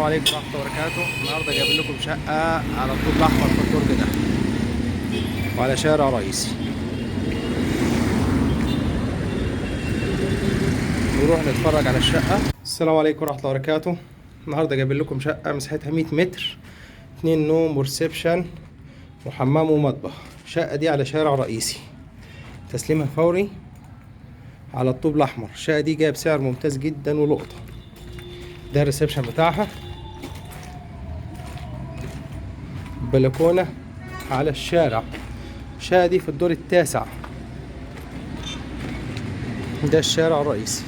السلام عليكم ورحمة الله وبركاته. النهارده جايب لكم شقة على الطوب الأحمر في الدرج ده وعلى شارع رئيسي. نروح نتفرج على الشقة. السلام عليكم ورحمة الله وبركاته. النهارده جايب لكم شقة مساحتها 100 متر، 2 نوم وريسبشن وحمام ومطبخ. الشقة دي على شارع رئيسي، تسليمها فوري على الطوب الأحمر. الشقة دي جايب سعر ممتاز جدا ولقطة. ده الريسبشن بتاعها، بلكونة على الشارع. الشقة دي في الدور التاسع. ده الشارع الرئيسي.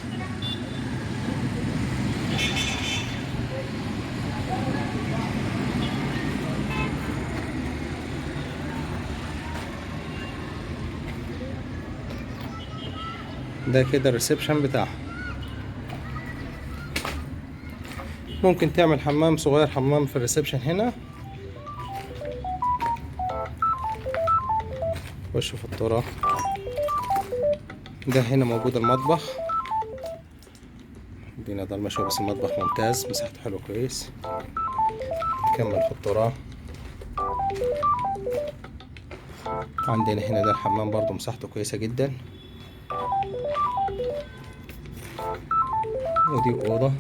ده كده الريسبشن بتاعها. ممكن تعمل حمام صغير، حمام في الريسبشن هنا. وش في الطرق ده هنا موجود المطبخ. دينا ضلمة شوية بس المطبخ ممتاز، مساحته حلوة كويس. نكمل في الطرق. عندنا هنا ده الحمام برضو مساحته كويسة جدا. ودي أوضة،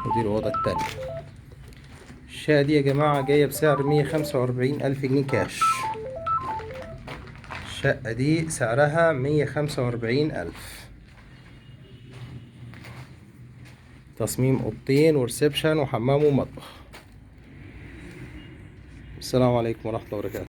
ودي الأوضة التانية. الشقة دي يا جماعة جاية بسعر 145,000 جنيه كاش. الشقة دي سعرها 145,000. تصميم أوضتين وريسبشن وحمام ومطبخ. السلام عليكم ورحمة الله وبركاته.